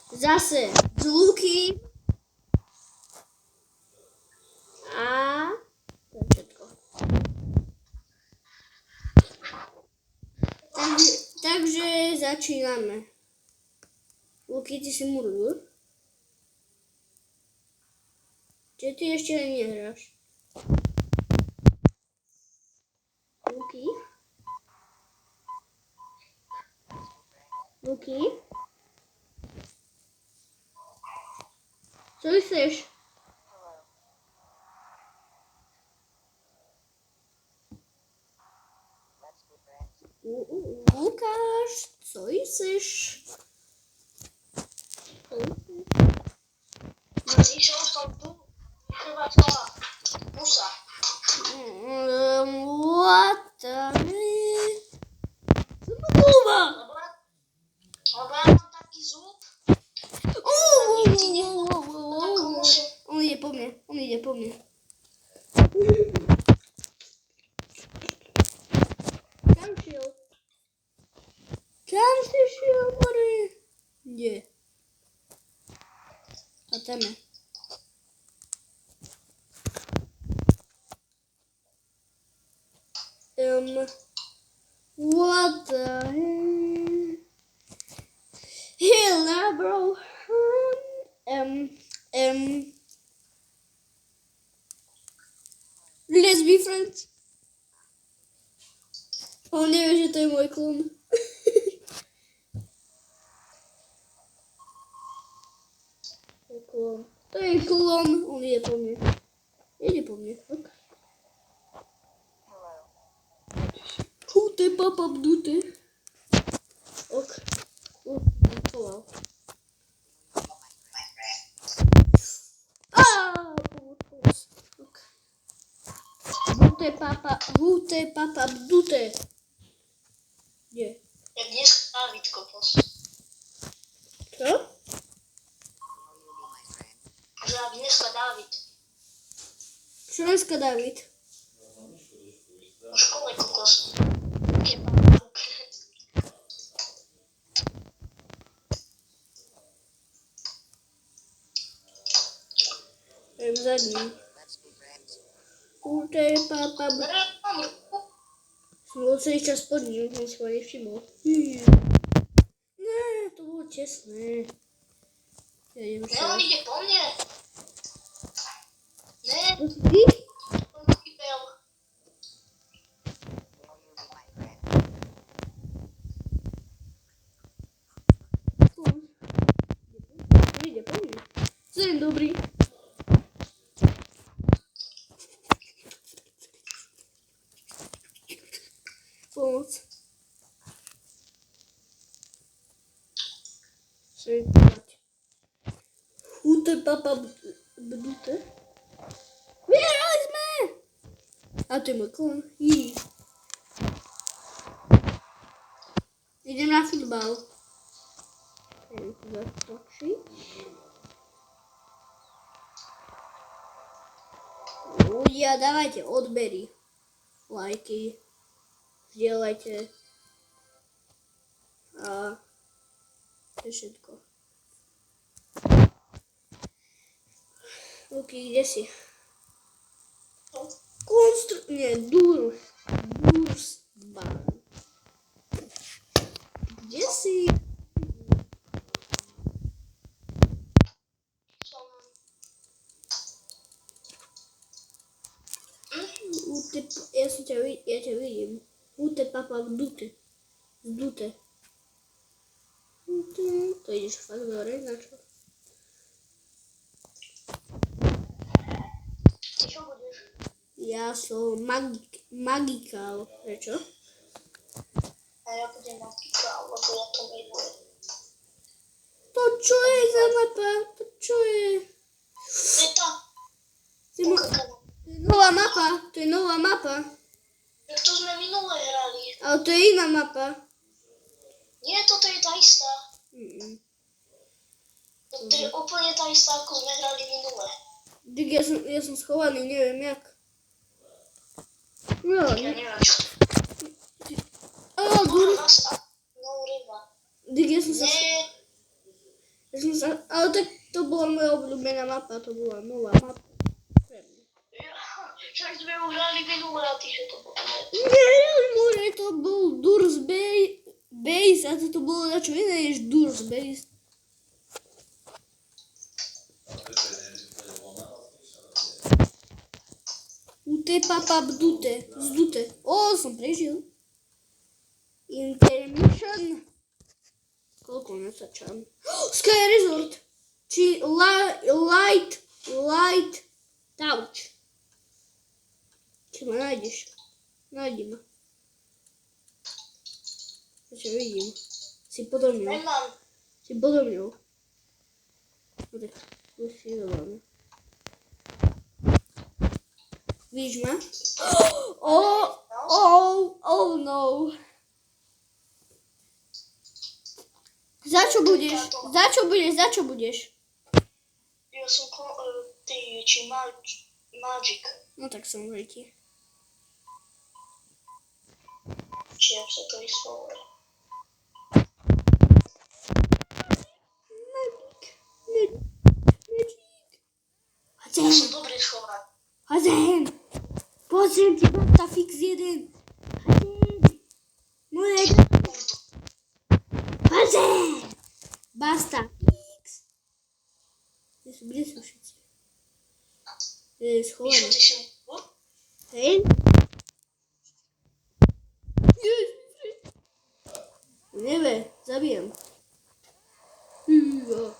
Zase z lúky. A to je všetko. Takže začíname. Luky, ty si murul? Čiže ty ešte nehráš? Luky? Luky? Co chceš? Lukáš, co chceš? Išiel som tu vychovať toho musa. What the hell? Zmluva! Lebo ja mám taký zub. On ide po mne. Kam si šiel, Mori? Kde? A tam je. What the hell? Hell, bro. Let's be friends. On nevie, že to je môj klon. To je klon. On ide po mne. Ok. Húte, papa, bdúte. Ok. Volal. Pomoc. Ok. Húte, papa, bdúte. Kde? Jak dneska Dávid kopos. Čo? Že aby dneska Dávid. Čo dneska David? V škole kokos. Jem zadní. Húte, papa, bdúte. Som bol celý čas pod ním, som si ho nevšimol. Ne, to bolo čestné. Ja idem Ne, on ide po mne. Ne, To si ty? on chybel. On ide po mne. Som dobrý. Pomoc. Húte, papa, bdúte. Vyhrali sme! A to je môj klon. Idem na futbal. Idem to zatočiť. Ľudia, dávajte odbery, lajky, zdieľajte a to je všetko. Luky, kde si? Dursban. Kde si? Ja ťa vidím. Húte, papa, bdúte. Zdúte. To ideš fakt hore, na čo? Ty čo budeš? Ja som magikál. Prečo? A ja budem magikál, lebo ja to milujem. To čo je za mapa? To čo je? To je tá. To je nová mapa. To je nová mapa. Tak to sme minule hrali. Ale to je iná mapa. Nie, toto je tá istá. To je úplne tá istá, ako sme hrali minule. Tak ja som schovaný, neviem jak. No, Ja neviem čo. Dur. No ryba. Tak ja som sa... Nie, Ale tak to bola moja obľúbená mapa, to bola nová mapa. Však sme ju hrali minulé a ty, že to bolo. Nie, môže to bol Durs Base a toto bolo na čo iné než Durs Base. Ute papa bdute, zdute. Som prežil. Intermission. Koľko nasačam? Sky Resort. Či Light Touch. Či ma nájdeš? Nájdi ma. Čo vidím? Si podo mňou. Nemám. Si podo mňou. No tak, už si dodáme. Vidíš ma? Oh no. Za čo budeš? Ja som ty, či Magic. No tak som ti. Či jak sa to vyslovuje. Ja som dobrý schovať. Hazem! Pozriem ti Basta Fix 1. Hazem! Moje... Hazem! Basta Fix. Kde sú všetci? Schovaní. Myšo, ty si... Hej? Nevie, zabijem. Obidva.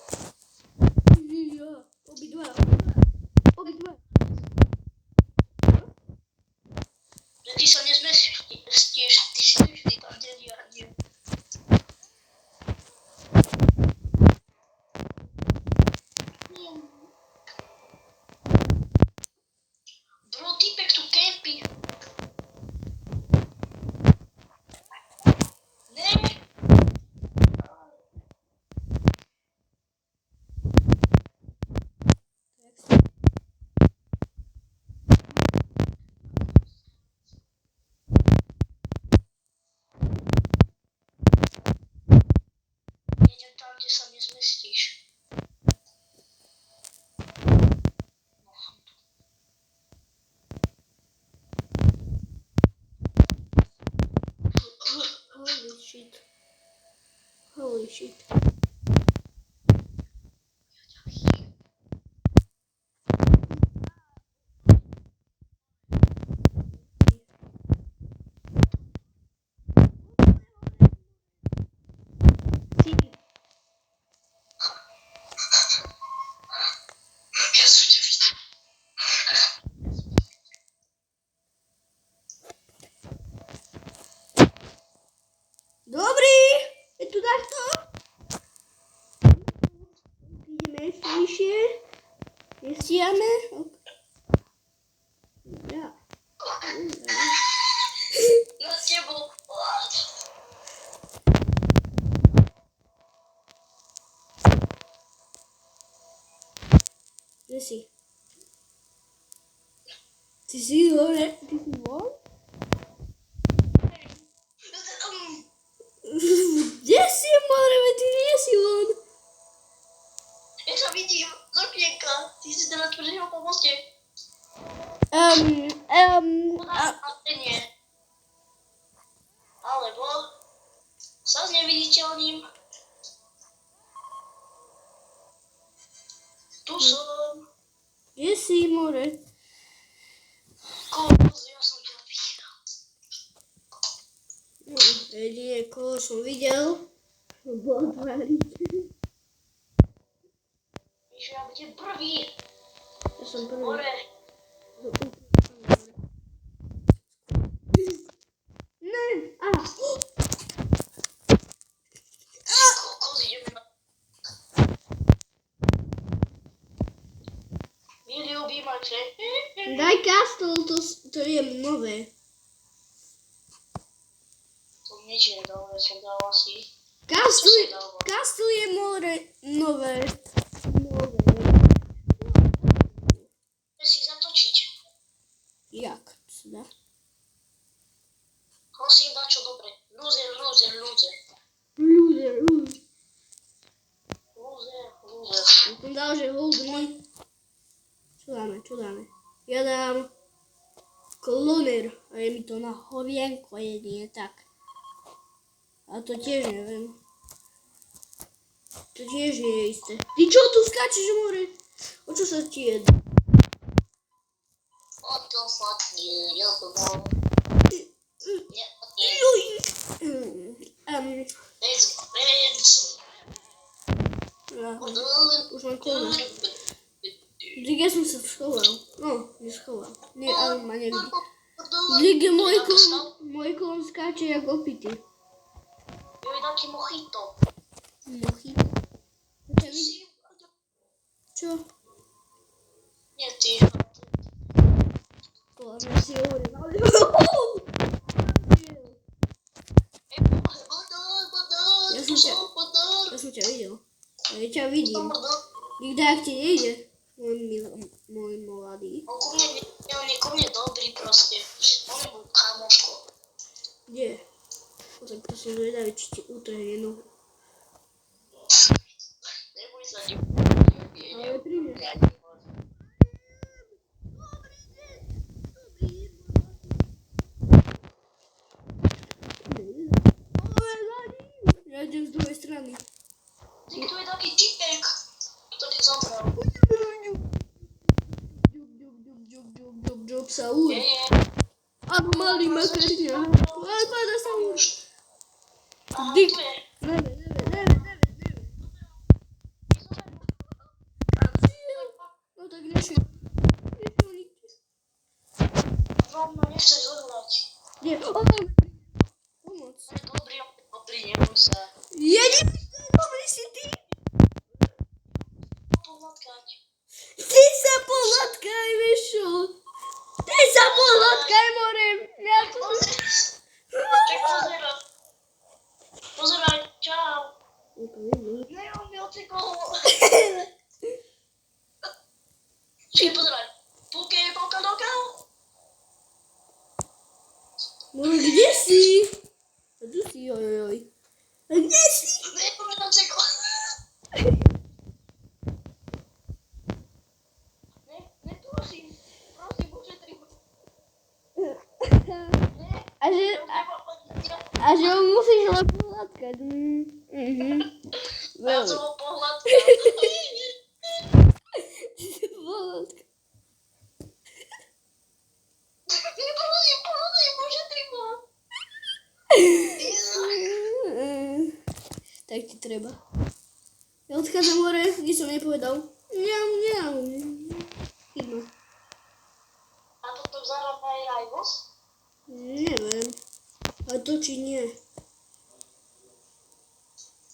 Že ty sa nezmestíš, ty si vždy tam, kde ja nie. Bro, týpek tu kempí. Ne. Jedem tam, kde sa nezmestíš. Holy shit. Ja som ťa vždy. Dobrý, je tu takto? Ideme ešte vyššie. Nestíhame? Dobrá. Na tebou. Kde si? Ty si hore? Ty si von? Kde si, Mareve? Ty nie si von. Ja ťa vidím z okienka. Ty si teraz prežil po moste. Nie. Alebo sa zneviditeľním. Tu som. Kde si, more? Ja som ťa videl. Jedine, koho som videl, bol tváriť. Víš, ja budem prvý. Ja som prvý. Hore. Ne, Kokos, ideme na... Milí objímače. Daj Castle, to je nové. To nič je dal, ja som dal asi. Castle je nové. Si zatočiť. Jak sa dá? Prosím, dá čo dobre. Loser. Loser. Loser. Ja som dal, že holdný. Čo dáme? Ja dám kloner. A je mi to na horienko jedine, tak. A to tiež neviem. To tiež nie je isté. Ty čo tu skáčeš, more? O čo sa ti jedá? What the fuck, you know? Už mám kloner. Lige som sa schoval. No, neschoval. Nie, ale ma nevidí. Lige môj klon skáče jak opity. Jo, je taký mojito. Mojito. To ťa vidí? Čo? Nie, ty. Klon si hovoril. Ja som ťa videl. Ja ťa vidím. Nikde ak ti nejde. Môj mladý. On ku mne dobrý proste. On je môj kamoško. Kde? No tak to som zvedavý, či ti utrhne nohu. Neboj sa, Ale príde. Ja idem z druhej strany. Ty, tu je taký typek, ktorý zomrel. Džub sa új. Je. Áno, malý makarňa. Ale páda sa už. Aha, Dik. tu je. Neve. No tak nešiel. Nešiel nikde. Rovno nechceš zohrať. Nie. Pomoc. On je dobrý, neboj sa. Jedin, dobrý si ty. Pohľadkať. Ty sa pohľadkaj, vieš čo? Ty sa pohľadkaj, more. Ja tu... Čak pozeraj, čau. Ne, on mi ocikol. Čakaj, pozeraj. Polka doka. More, kde si? A tu si, ojojoj. A kde si? Ne, on mi ocikol. Ne, prosím, pošetri. Ne, A že ho musíš len pohľadkať. ja som ho pohľadkal. Pohľadkať. Prosím, pošetri ma. Tak ti treba. Ja odchádzam hore, nič som nepovedal. Mňau. Chybno. A toto zarába aj Rajvos? Neviem. A to či nie?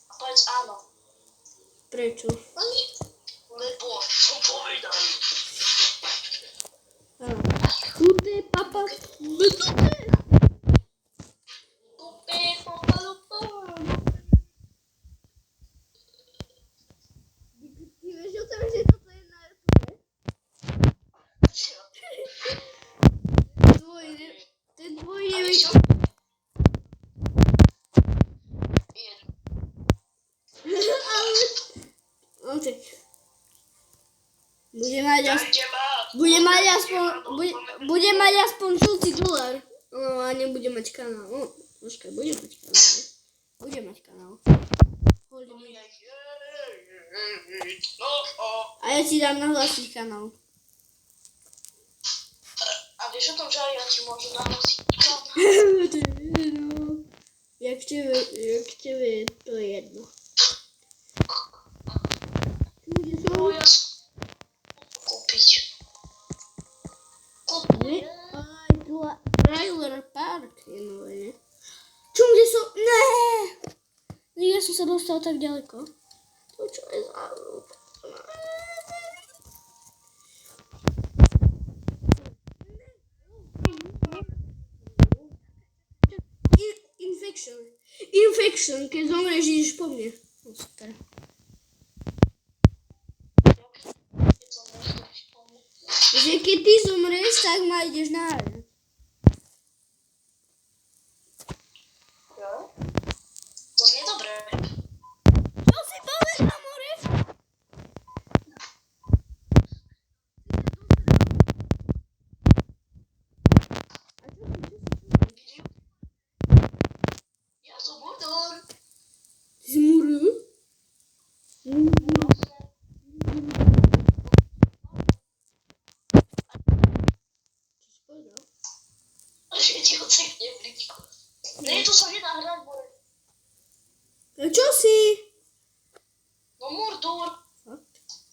A povedz áno. Prečo? Lebo som povedal. Tuté, papa. Tuté. Ty vieš o tom, že toto je na YouTube? Ten tvoj je... Ale... tak. Bude mať aspoň žltý dolár. No a nebude mať kanál. No, počkaj, bude mať kanál. Bude mať kanál. A ja ti dám nahlásiť kanál. A vieš o tom, že aj ja ti môžu nahlásiť kanál? Jak tebe je to jedno. Kde som? No ja kúpiť. Aj trailer park je nové. Čum, kde som? Ne! Ja som sa dostal tak ďaleko. To čo je za... Infection, keď zomreš, ideš po mne. No, super. Že keď ty zomreš, tak ma ideš nájsť. Jo? To znie dobre. Čo si povedal, more?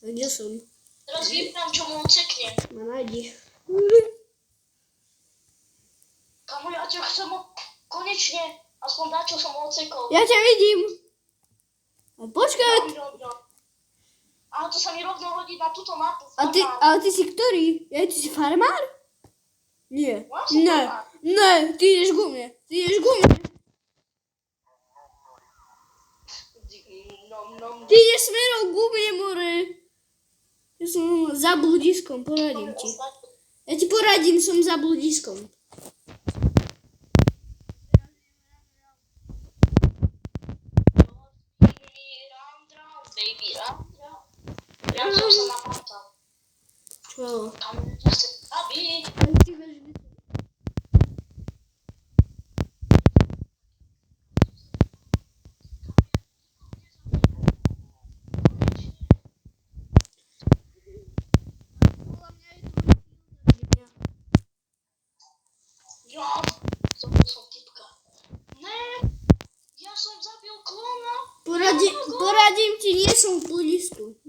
A kde som? Teraz vypnem, čo mu ucekne. Ma nájdi. Kamu, ja ťa chcem konečne aspoň dať, čo som odsekol. Ja ťa vidím. A počkaj. Ale to sa mi rovno hodí na túto mapu. Ale ty si ktorý? Ty si farmár? Nie. Ja som farmár. Ne, ty ideš ku mne. Ty ideš smerom ku mne, more. Ja som za bludiskom, poradím ti. Ja ti poradím, som za bludiskom. Baby, ja som sa napatal. Čo? Tam to chce zabiť. Ja, zabil som typka. Ne, ja som zabil klona. Poradím ti, nie som v bludisku.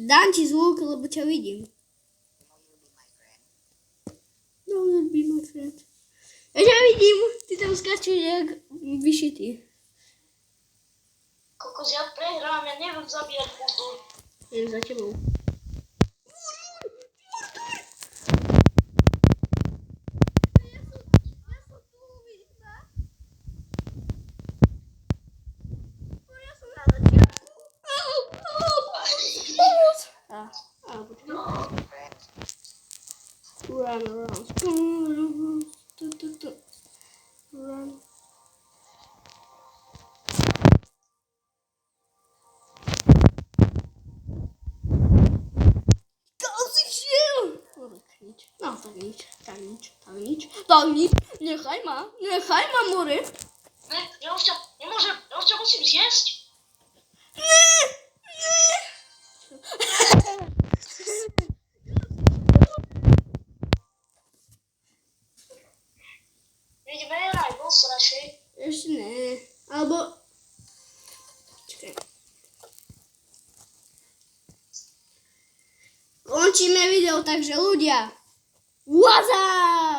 Dám ti zvuk, lebo ťa vidím. No, you'll be my friend. Ja ťa vidím, ty tam skáčeš jak vyšitý. Kokos, ja prehrám, ja neviem zabíjať budu. Jem za tebou. Run around. Run. Kauzy się! No, tak nic. Nechaj ma, Mury. Ne, ja už ťa musím zjesť. Ideme hrať boss radšej. Ešte ne, alebo... Čakaj. Končíme video, takže ľudia. What's up?